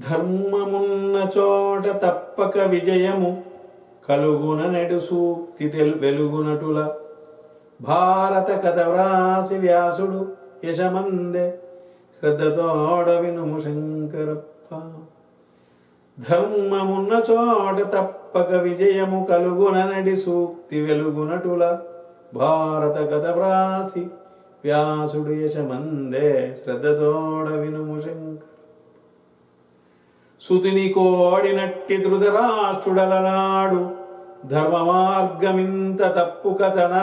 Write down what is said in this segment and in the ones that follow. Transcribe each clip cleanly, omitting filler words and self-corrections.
ధర్మమున్న చోట తప్పక విజయము కలుగున నెడు సూక్తి వెలుగునటుల భారత కథ వ్రాసి వ్యాసుడు యశమందే శ్రద్ధతోడ వినుము శంకరప్ప. ధర్మమున్న చోట తప్పక విజయము కలుగున నెడి సూక్తి వెలుగునటుల భారత కథ వ్రాసి వ్యాసుడు యశమందే శ్రద్ధతోడ వినుము శంకర. సుతిని కోడినట్టి ధృతరాష్ట్రుడలనాడు ధర్మ మార్గమింత తప్పు కథన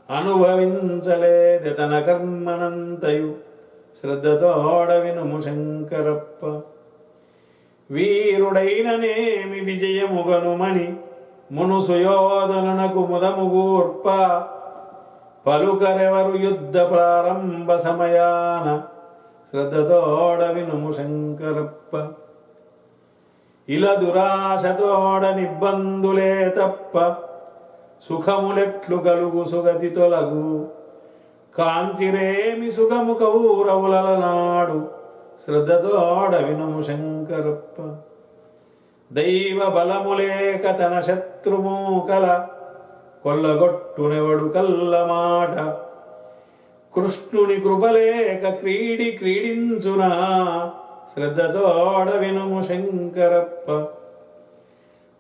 అనుభవించలేది తన కర్మనంతయు శ్రద్ధతోడ వినుము శంకరప్ప. వీరుడైననేమి విజయముగనుమని మునుసుయోధనునకు ముదముగూర్ప పలుకరెవరు యుద్ధ ప్రారంభ సమయాన శ్రద్ధతోడ వినుము శంకరప్ప. ఇలా దురాశతోడ నిబ్బందులే తప్ప సుఖములెట్లు కలుగు సుగతి తొలగు కాంచిరేమి సుఖము కౌరవులనాడు శ్రద్ధతోడ వినుము శంకరప్ప. దైవ బలములేక తన శత్రుమూకల కొల్లగొట్టునెవడు కల్లమాట కృష్ణుని కృపలేక క్రీడించునా శ్రద్ధతోడ వినుము శంకరప్ప.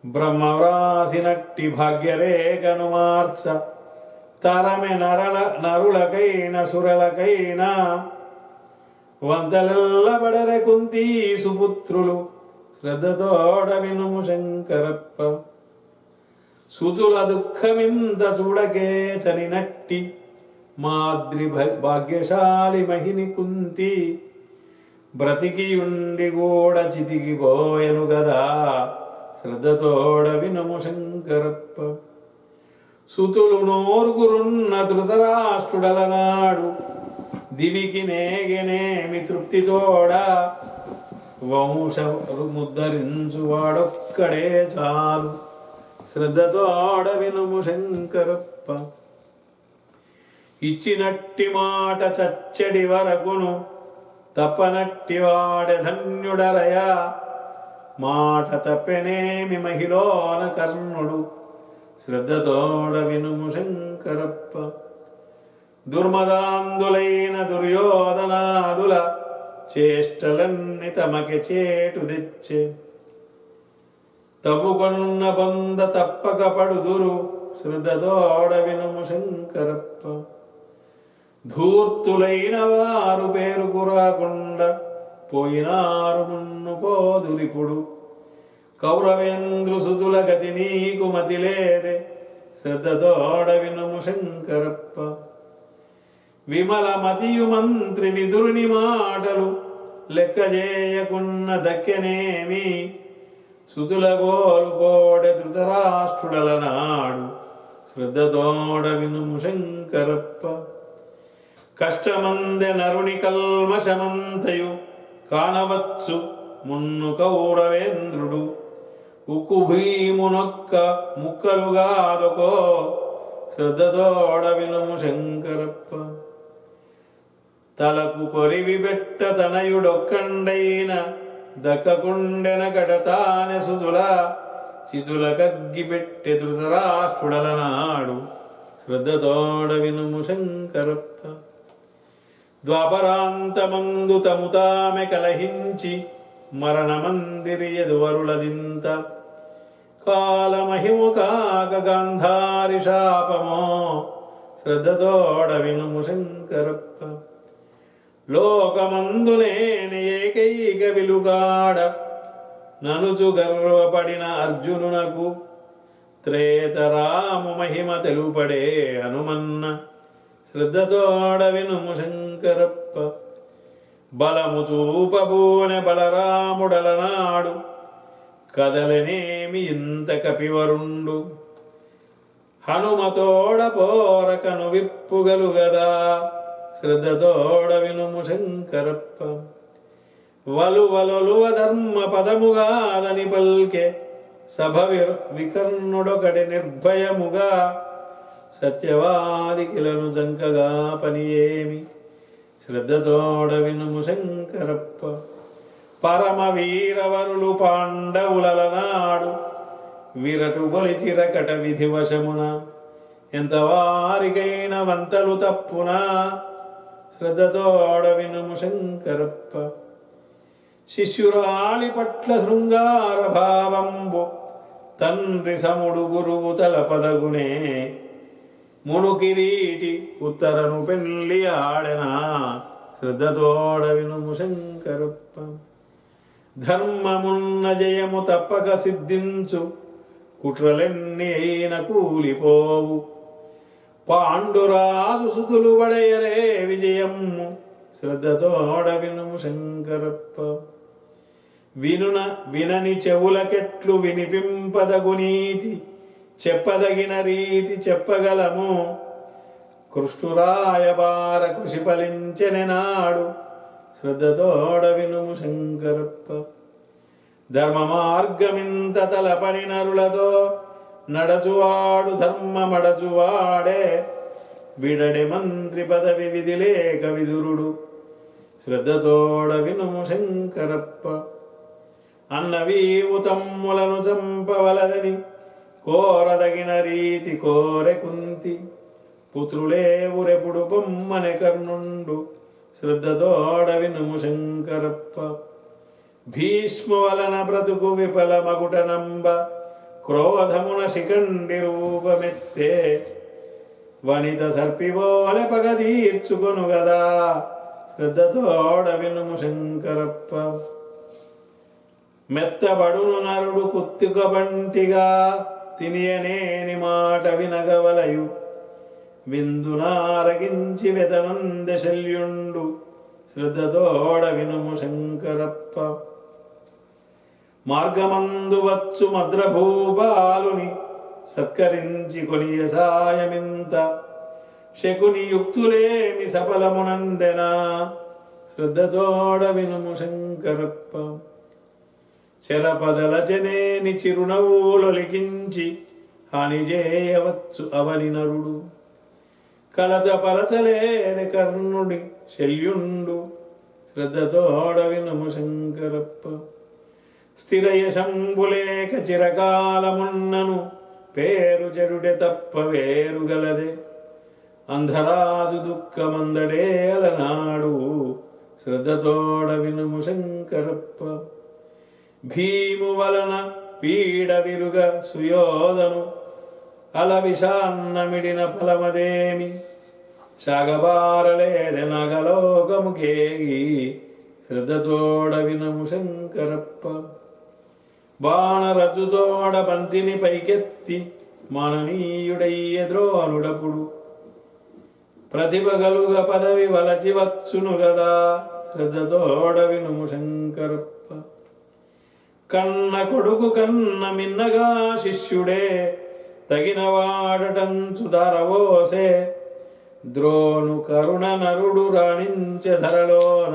బ్రహ్మవ్రాసినట్టి భాగ్యరేఖను మార్చ తరమె నరులకైన సురలకైనా వంతలెల్లబడరె కుంతీ సుపుత్రులు శ్రద్ధతోడ వినుము శంకరప్ప. సుతుల దుఃఖమింత చూడకే చనినట్టి మాద్రి భాగ్యశాలి మహిని కుంతి బ్రతికియుండి గూడ చితికిపోయెను గదా శ్రద్ధతోడ వినుము శంకరప్ప. సుతులు నోరుగురున్న ధృతరాష్ట్రుడలనాడు దివికి నేగెనేమి తృప్తితోడ వంశముద్ధరించు వాడొక్కడే చాలు శ్రద్ధతోడ వినుము శంకరప్ప. ఇచ్చినట్టి మాట చచ్చడి వరకును తప్పనట్టి వాడ ధన్యుడరయా మాట తప్పెనేమి మహిళోన కర్ణుడు శ్రద్ధతోడ వినుము శంకరప్ప. దుర్మదాంధులైన దుర్యోధనాదుల చేష్టలన్ని తమకి చేటు తెచ్చే తవ్వుకొన్న పొంద తప్పక పడుదురు శ్రద్ధతోడ వినుము శంకరప్ప. ధూర్తులైన వారు పేరుకు రాకుండా పోయినారు మున్ను పోదురిపుడు కౌరవేంద్రు సుతుల గతి నీకు మతిలేదే శ్రద్ధతోడ వినుము శంకరప్ప. విమల మతియు మంత్రి విదురుని మాటలు లెక్క చేయకున్న దక్కెనేమి సుతుల గోలుపోడె ధృతరాష్ట్రుడలనాడు శ్రద్ధతోడ వినుము శంకరప్ప. కష్టమందె నరుని కల్మషమంతయు కానవచ్చు మున్ను కౌరవేంద్రుడు ఉక్కు భీమునొక్క ముక్కలుగాదొకో శ్రద్ధతోడ వినుము శంకరప్ప. తలకు కొరివి బెట్ట తనయుడొక్కండైన దక్కకుండెన కటతానె సుతుల చితుల కగ్గి పెట్టె ధృతరాష్ట్రుడలనాడు శ్రద్ధతోడ వినుము శంకరప్ప. ద్వాపరాంతమందు తముతామె కలహించి మరణమందిరి ఎదువరులదింత కాలమహిము కాక గాంధారి శాపమో శ్రద్ధతోడ వినుము శంకరప్ప. లోకమందునేని ఏకైక విలుగాడ ననుచు గర్వపడిన అర్జునునకు త్రేతరాము మహిమ తెలుపడే హనుమన్న శ్రద్ధతోడ వినుము శంకరప్ప. బలము చూపబోనె బలరాముడలనాడు కదలనేమి ఇంత కపివరుండు హనుమతోడ పోరకను విప్పుగలుగదా శ్రద్ధతోడ వినుము శంకరప్ప. వలువలువ ధర్మ పదముగాదని పల్కె సభ వికర్ణుడొకటి నిర్భయముగా సత్యవాదికిలను జంకగా పని ఏమి శ్రద్ధతోడ వినుము శంకరప్ప. పరమ వీరవరులు పాండవులనాడు విరటు గొలిచిరకట విధివశమున ఎంతవారికైన వంతలు తప్పునా శ్రద్ధతోడ వినుము శంకరప్ప. శిష్యురాలి పట్ల శృంగార భావంబు తండ్రి సముడు గురువు తలపదగునే మునుకిరీటి ఉత్తరను పెళ్ళి ఆడెనా శ్రద్ధతోడ వినుము శంకరప్ప. ధర్మమున్న జయము తప్పక సిద్ధించు కుట్రలెన్ని అయిన కూలిపోవు పాండురాజు సుతులు వడయరే విజయము శ్రద్ధతోడ వినుము శంకరప్ప. వినని చెవులకెట్లు వినిపింపదగు నీతి చెప్పదగిన రీతి చెప్పగలము కృష్ణురాయబార కృషి ఫలించెని నాడు శ్రద్ధతోడ వినుము శంకరప్ప. ధర్మ మార్గమింత తలపని నరులతో నడచువాడు ధర్మమడచువాడే విడడి మంత్రి పదవి విధి లేక విదురుడు శ్రద్ధతోడ వినుము శంకరప్ప. అన్నవీవు తమ్ములను చంపవలదని కోరదగిన రీతి కోరె కుంతి పుత్రులేవురెపుడు బొమ్మని కర్ణుండు శ్రద్ధతోడ వినుము శంకరప్ప. భీష్మ వలన బ్రతుకు విఫలమగుట నంబ క్రోధమున శిఖండి రూపమెత్తే వనిత సర్పివోలె పగ తీర్చుకొను గదా శ్రద్ధతోడ వినుము శంకరప్ప. మెత్తబడును నరుడు కుత్తిక బంటిగా తినియనేని మాట వినగవలయు విందునారగించి వెతనందె శల్యుండు శ్రద్ధతోడ వినుము శంకరప్ప. మార్గమందు వచ్చు మద్రభూపాలుని సత్కరించి కొనియ సాయమింత శకుని యుక్తులేమి సఫలమునందెనా శ్రద్ధతోడ వినుము శంకరప్ప. చెరపదలచనేని చిరునవ్వులొలికించి హాని చేయవచ్చు అవని నరుడు కలత పరచలేని కర్ణుడి శల్యుండు శ్రద్ధతోడ వినుము శంకరప్ప. స్థిరయశంబులేక చిరకాలమున్నను పేరు చెడుడే తప్ప వేరుగలదే అంధరాజు దుఃఖమందడే అలనాడు శ్రద్ధతోడ వినుము శంకరప్ప. భీము వలన పీడ విరుగ సుయోధను అలవిషాన్నమిడిన ఫలమదేమి శాగబారలేని నగలోకముకేగి శ్రద్ధతోడ వినుము శంకరప్ప. బాణరజుతోడ బంతిని పైకెత్తి మాననీయుడయ్య ద్రోణుడపుడు ప్రతిభగలుగ పదవి వలచి వచ్చును గదా శ్రద్ధతోడ వినుము శంకరప్ప. కన్న కొడుకు కన్న మిన్నగా శిష్యుడే తగిన వాడటంచు ధరవోసే ద్రోణు కరుణ నరుడు రాణించె ధరలోన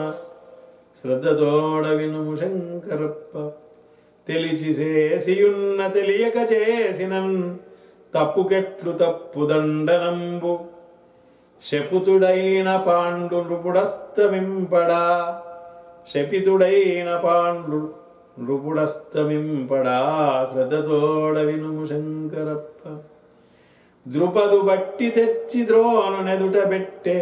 శ్రద్ధతోడ వినుము శంకరప్ప. తెలిచి చేసియున్న తెలియక చేసినన్ తప్పుకెట్లు తప్పు దండనంబు శపుతుడైన పాండు నృపుడస్తమింపడా శపితుడైన పాండు నృపుడస్తమింపడా శ్రద్ధతోడ వినుము శంకరప్ప. ద్రుపదు బట్టి తెచ్చి ద్రోణు నెదుట పెట్టే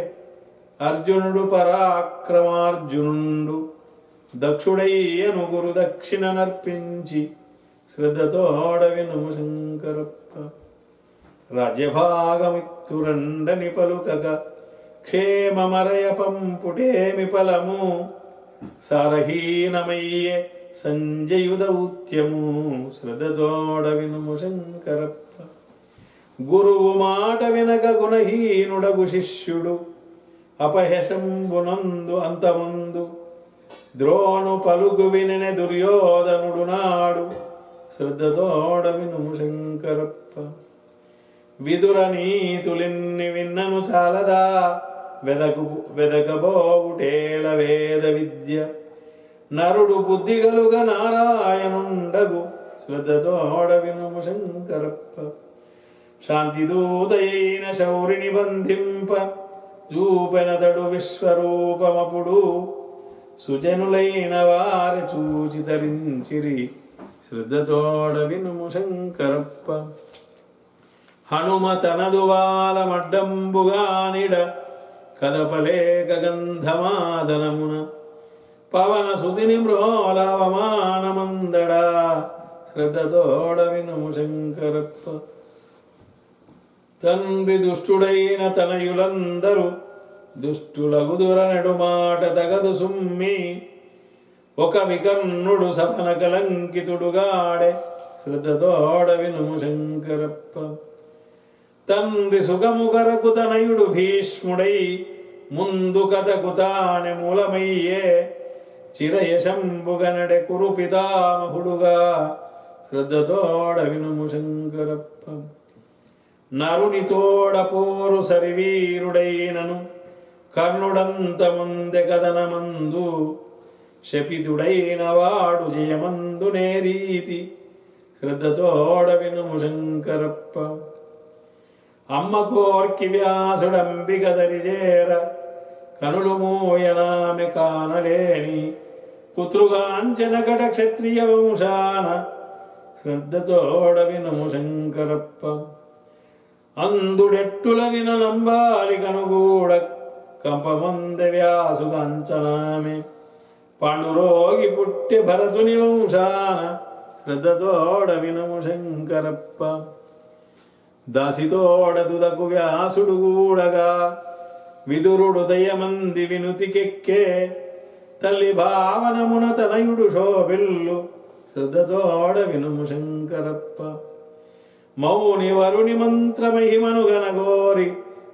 అర్జునుడు పరాక్రమార్జునుండు దక్షుడయ్యను గురు దక్షిణ నర్పించి శ్రద్ధతోడ వినుము శంకరప్ప. రాజ్యభాగమిత్తురండని పలుకగ క్షేమమరయ పంపుటేమి ఫలము సారహీనమయ్యే సంజయుదౌత్యము శ్రద్ధతోడ వినుము శంకరప్ప. గురువు మాట వినక గుణహీనుడగు శిష్యుడు అపహశంబునందు అంతముందు ద్రోణు పలుకు వినె దుర్యోధనుడు నాడు శ్రద్ధతోడ వినుము శంకరప్ప. విదుర నీతులిన్ని విన్నను చాలదా వెదకబోవుటేల వేద విద్య నరుడు బుద్ధిగలుగ నారాయణుండగు శ్రద్ధతోడ వినుము శంకరప్ప. శాంతిదూతయైన శౌరిని బంధింప చూపెనతడు విశ్వరూపమపుడు సుజనులైన వారి చూచి తరించిరి శ్రద్ధతోడ వినుము శంకరప్ప. హనుమ తనదు వాలమడ్డంబుగానిడ కదపలేక గంధమాదనమున పవన సుతిని మ్రోలవమానమందడా శ్రద్ధతోడ వినుము శంకరప్ప. తండ్రి దుష్టుడైన తనయులందరూ దుష్టులగుదుర నెడుమాట తగదు సుమ్మి ఒక వికర్ణుడు సపన కలంకితుడుగాడే శ్రద్ధతోడ వినుము శంకరప్ప. తండ్రి సుఖము కరకు తనయుడు భీష్ముడై ముందు కథకు తానే మూలమయ్యే చిరయశంబుగనడె కురు పితామహుడుగా శ్రద్ధతోడ వినుము శంకరప్ప. నరుని తోడ పోరు సరివీరుడైనను కర్ణుడంత ముందె కథనమందు శపితుడైన వాడు జయమందు నేరీతి శ్రద్ధతోడ వినుము శంకరప్ప. అమ్మ కోర్కి వ్యాసుడంబిక దరిజేర కనులు మూయనామె కానలేని పుత్రుగాంచనకట క్షత్రియ వంశాన శ్రద్ధతోడ వినుము శంకరప్ప. అందుడెట్టుల వినలంబాలి కనుగూడ కంపమందె వ్యాసుగాంచనామె పాండురోగి పుట్టె భరతుని వంశాన శ్రద్ధతోడ వినుము శంకరప్ప. దాసితోడ తుదకు వ్యాసుడు కూడగా విదురుడు దయమంది వినుతికెక్కే తల్లి భావనమున తనయుడు శోభిల్లు శ్రద్ధతోడ వినుము శంకరప్ప. మౌని వరుని మంత్రమహిమను గనగోరి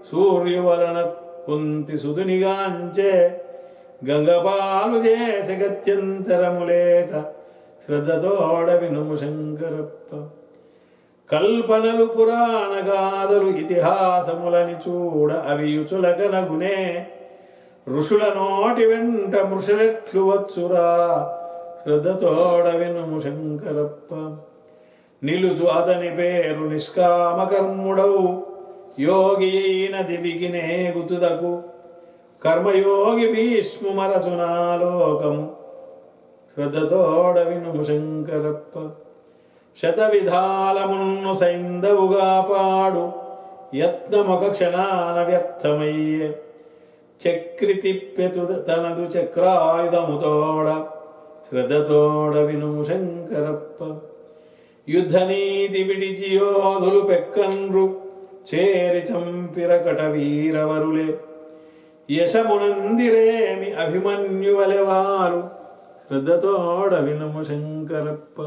సూర్యువలన కుంతి సుతునిగాంచే గంగపాలు చేసి గత్యంతరము లేక శ్రద్ధతోడ వినుము శంకరప్ప. కల్పనలు పురాణ గాథలు ఇతిహాసములని చూడ అవియుచులకనగునే ఋషుల నోటి వెంట మృషులెట్లు వచ్చురా శ్రద్ధతోడ వినుము శంకరప్ప. నిలుచు అతని పేరు నిష్కామకర్ముడవు యోగి అయిన దివికి నేగుతుదకు కర్మయోగి భీష్ము మరచునాలోకము శ్రద్ధతోడ వినుము శంకరప్ప. శతవిధాలమును సైందవుగా పాడు యత్నమొక క్షణాన వ్యర్థమయ్యే చక్రి తిప్పెతు తనదు చక్రాయుధముతోడ శ్రద్ధతోడ వినుము శంకరప్ప. యుద్ధనీతి విడిచి యోధులు పెక్కన్రు చేరి చంపిరకట వీరవరులే యశమునందిరేమి అభిమన్యువలెవారు శ్రద్ధతోడ వినుము శంకరప్ప.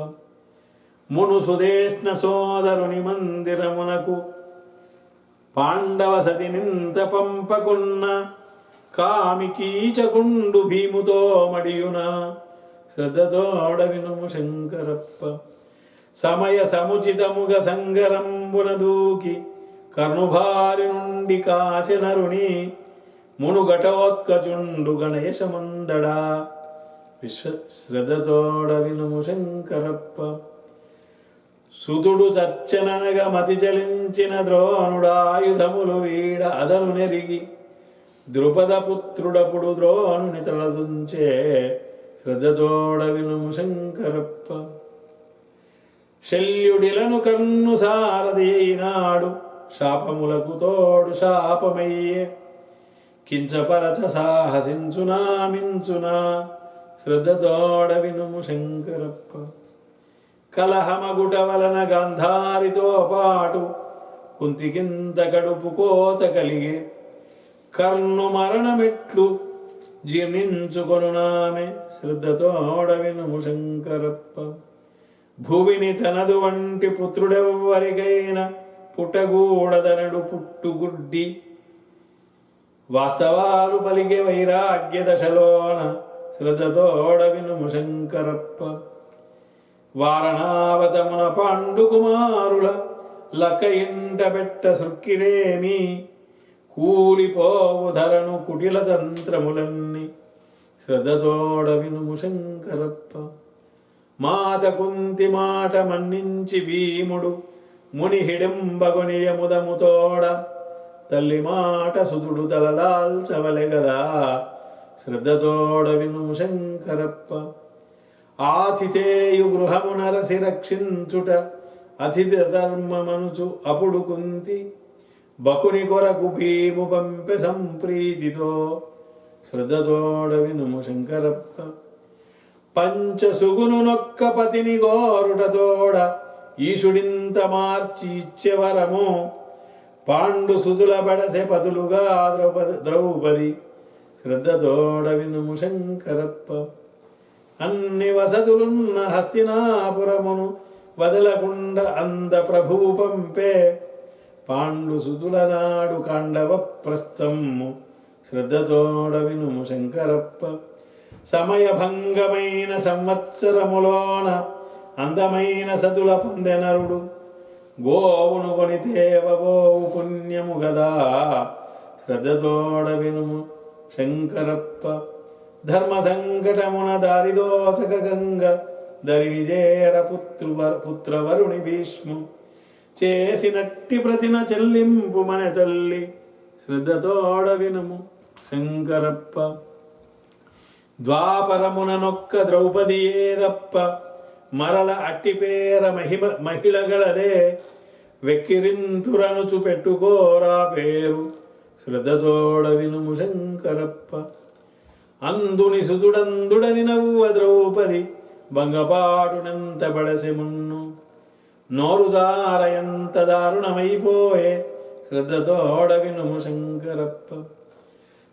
మును సుదేష్ణ సోదరుని మందిరమునకు పాండవ సతి నింత పంపకున్న కామికీచకుండు భీముతో మడియున శ్రద్ధతోడ వినుము శంకరప్ప. సమయ సముచితముగ సంగరంబున దూకి కర్ణుభారి నుండి కాచెనరుని మునుగటోత్కచుండు గణేశమందడా శ్రద్ధతోడ వినుము శంకరప్ప. సుతుడు చచ్చననగా మతి చలించిన ద్రోణుడాయుధములు వీడ అదను నెరిగి ద్రుపద పుత్రుడపుడు ద్రోణుని తలదుంచే శ్రద్ధతోడ వినుము శంకరప్ప. శల్యుడిలను కన్ను సారథి అయినాడు శాపములకు తోడు శాపమయ్యే కించపరచ సాహసించునా మించునా శ్రద్ధతోడ వినుము శంకరప్ప. కలహమగుట వలన గాంధారితో పాటు కుంతికింత కడుపు కోత కలిగే కర్ణు మరణమెట్లు జీర్ణించుకొనునామె శ్రద్ధతోడ వినుము శంకరప్ప. భువిని తనదు వంటి పుత్రుడెవ్వరికైనా పుట్టగూడదనడు పుట్టుగుడ్డి వాస్తవాలు పలిగే వైరాగ్య దశలోన శ్రద్ధతోడ వినుము శంకరప్ప. వారణావతమున పాండు కుమారుల లక్క ఇంట పెట్ట సృక్కిరేమి కూలిపోవు ధరను కుటిల తంత్రములన్నీ శ్రద్ధతోడ వినుము శంకరప్ప. మాత కుంతి మాట మన్నించి భీముడు ముని హిడింబగొనియముదముతోడ తల్లి మాట సుతుడు తలదాల్చవలె గదా శ్రద్ధతోడ వినుము శంకరప్ప. ఆతిథేయు గృహమునరసి రక్షించుట అతిథి ధర్మమనుచు అప్పుడు కుంతి బకుని కొరకు భీము పంపె సంప్రీతితో శ్రద్ధతోడ వినుము శంకరప్ప. పంచసుగును నొక్క పతిని గోరుటతోడ ఈశుడింత మార్చి ఇచ్చెవరము పాండు సుతుల బడసె పతులుగా ద్రౌపది శ్రద్ధతోడ వినుము శంకరప్ప. అన్ని వసతులున్న హస్తినాపురమును వదలకుండ అంద ప్రభువు పంపే పాండు సుతుల నాడు కాండవ ప్రస్థము శ్రద్ధతోడ వినుము శంకరప్ప. సమయభంగమైన సంవత్సరములోన అందమైన సతుల పొందెనరుడు గోవును కొనితేవోవు పుణ్యము గదా శ్రద్ధతోడ వినుము శంకరప్ప. ధర్మ సంకటమున దారిదోచక గంగ దరిని చేర పుత్రవరుని భీష్ము చేసినట్టి ప్రతిన చెల్లింపు మన తల్లి శ్రద్ధతోడ వినుము శంకరప్ప. ద్వాపరమున నొక్క ద్రౌపది ఏదప్ప మరల అట్టిపేర మహిళగలదే వెక్కిరింతురనుచు పెట్టుకోరా పేరు శ్రద్ధతోడ వినుము శంకరప్ప. అందుని సుతుడందుడని నవ్వ ద్రౌపది భంగపాటునెంత బడసె మున్ను నోరు జార ఎంత దారుణమైపోయే శ్రద్ధతోడ వినుము శంకరప్ప.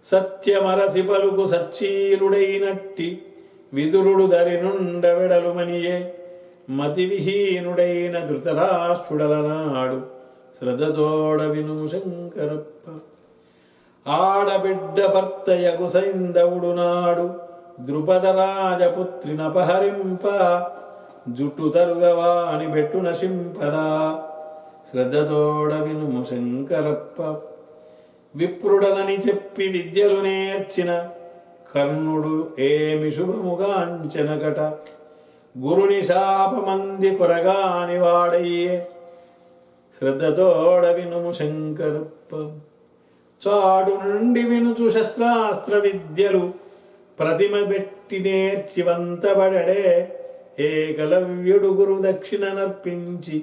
సత్యమరసి పలుకు సచ్చీలుడైనట్టి విదురుడు దరినుండ వెడలుమనియే మతి విహీనుడైన ధృతరాష్ట్రుడలనాడు శ్రద్ధతోడ వినుము శంకరప్ప. ఆడబిడ్డ భర్తయగు సైంధవుడు నాడు ద్రుపద రాజపుత్రినపహరింప జుట్టు తరుగవాని బెట్టు నశింపదా శ్రద్ధతోడ వినుము శంకరప్ప. విప్రుడనని చెప్పి విద్యలు నేర్చిన కర్ణుడు ఏమి శుభముగాంచెనకట గురుని శాపమంది కొరగాని వాడయ్యే శ్రద్ధతోడ వినుము శంకరప్ప. చాడు నుండి వినుచు శస్త్రాస్త్ర విద్యలు ప్రతిమ పెట్టి నేర్చి వంతబడడే ఏకలవ్యుడు గురు దక్షిణ నర్పించి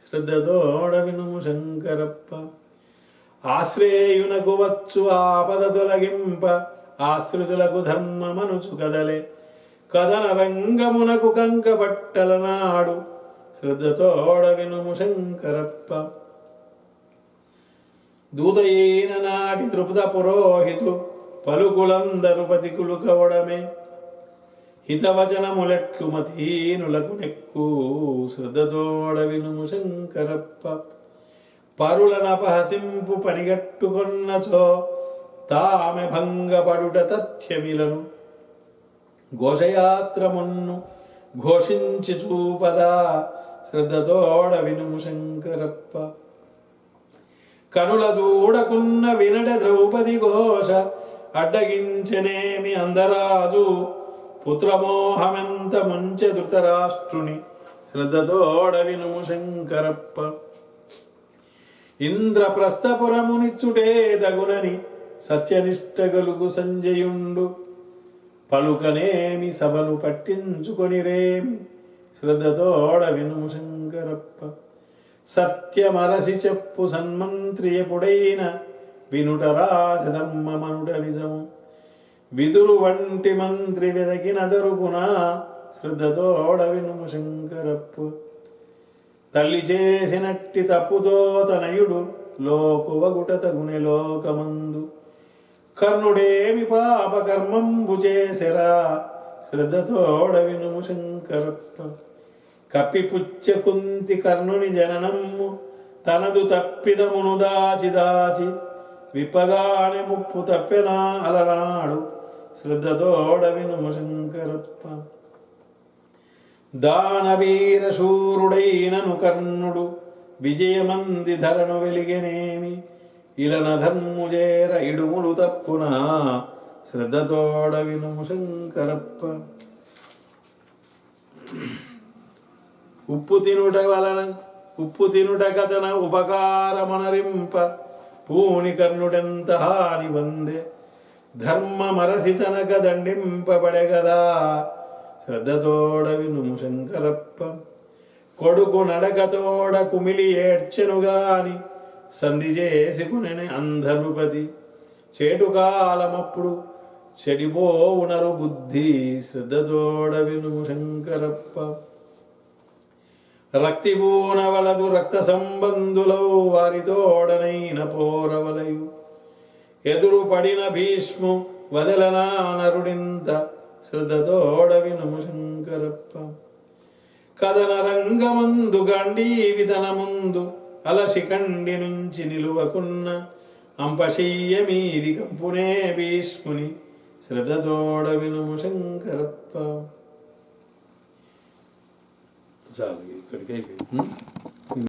శ్రద్ధతోడ వినుము శంకరప్ప. ఆశ్రేయునకు వచ్చు ఆపద తొలగింప ఆశ్రితులకు ధర్మమనుచు కదలే కథన రంగమునకు కంక బట్టల నాడు శ్రద్ధతోడ వినుము శంకరప్ప. దూతయైన నాటి ద్రుపద పురోహితు పలుకులందరు పతికులు కవడమే హితవచనములెట్లు మతీనులకు నెక్కు శ్రద్ధతోడ వినుము శంకరప్ప. పరులనపహసింపు పనిగట్టుకొన్నచో తామె భంగపడుట తథ్యమిలను ఘోషయాత్రమున్ను ఘోషించి చూపదా శ్రద్ధతోడ వినుము శంకరప్ప. కనుల చూడకున్న వినడ ద్రౌపది ఘోష అడ్డగించనేమి అందరాజు పుత్రమోహమెంత ముంచె ధృతరాష్ట్రుని శ్రద్ధతోడ వినుము శంకరప్ప. ఇంద్రప్రస్థపురమునిచ్చుటే తగునని సత్యనిష్ట గలుగు సంజయుండు పలుకనేమి సభను పట్టించుకొని రేమి శ్రద్ధతోడ వినుము శంకరప్ప. సత్యమరసి చెప్పు సన్మంత్రి ఎప్పుడైన వినుట రాజధర్మమనుట నిజము విదురు వంటి మంత్రి వెదకిన దొరుకునా శ్రద్ధతోడ వినుము శంకరప్ప. తల్లి చేసినట్టి తప్పుతో తనయుడు లోకువగుట తగునె లోకమందు కర్ణుడేమి పాపకర్మంబు చేసెరా శ్రద్ధతోడ వినుము శంకరప్ప. కప్పిపుచ్చ కుంతి కర్ణుని జననమ్ము తనదు తప్పిదమును దాచి దాచి విప్పగానే ముప్పు తప్పెనా అలనాడు శ్రద్ధతోడ వినుము శంకరప్ప. దానవీర శూరుడైనను కర్ణుడు విజయమంది ధరను వెలిగెనేమి ఇలన ధర్ము చేర ఇడుములు తప్పునా శ్రద్ధతోడ వినుము శంకరప్ప. ఉప్పు తినుట కథన ఉపకారమనరింప పూని కర్ణుడెంత హాని వందే ధర్మమరసి చనక దండింపబడెగదా శ్రద్ధతోడ వినుము శంకరప్ప. కొడుకు నడకతోడ కుమిలి ఏడ్చెనుగాని సంధి చేసుకునే అంధనుపతి. చేటుకాలమప్పుడు చెడిపోవునరు బుద్ధి శ్రద్ధతోడ వినుము శంకరప్ప. రక్తిబూన వలదు రక్త సంబంధులౌ వారితోడనైన పోరవలయు. ఎదురు పడిన భీష్ము వదలనా నరుడింత శ్రద్ధతోడ వినుము శంకరప్ప. కథన రంగమందు గాంధీవితన ముందు అలసి కండి నుంచి నిలువకున్న అంపశయ్య మీది కంపునే భీష్ముని శ్రద్ధతోడ వినుము శంకరప్ప. చాలు ఇక్కడికి అయిపోయింది.